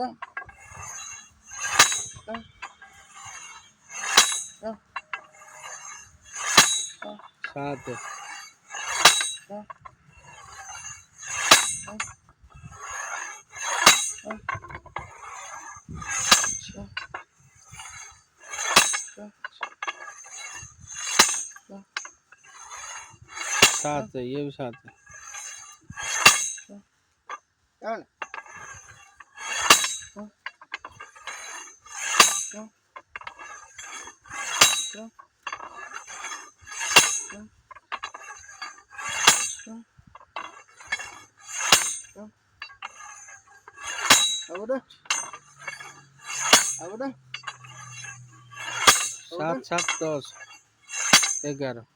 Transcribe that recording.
Ito. Ito. Ito. Ito. 7. Ito. सात है, ये भी 7 है। Yan. Ito. Ito. Ito. Ako dah. 7, 7, 10, 11।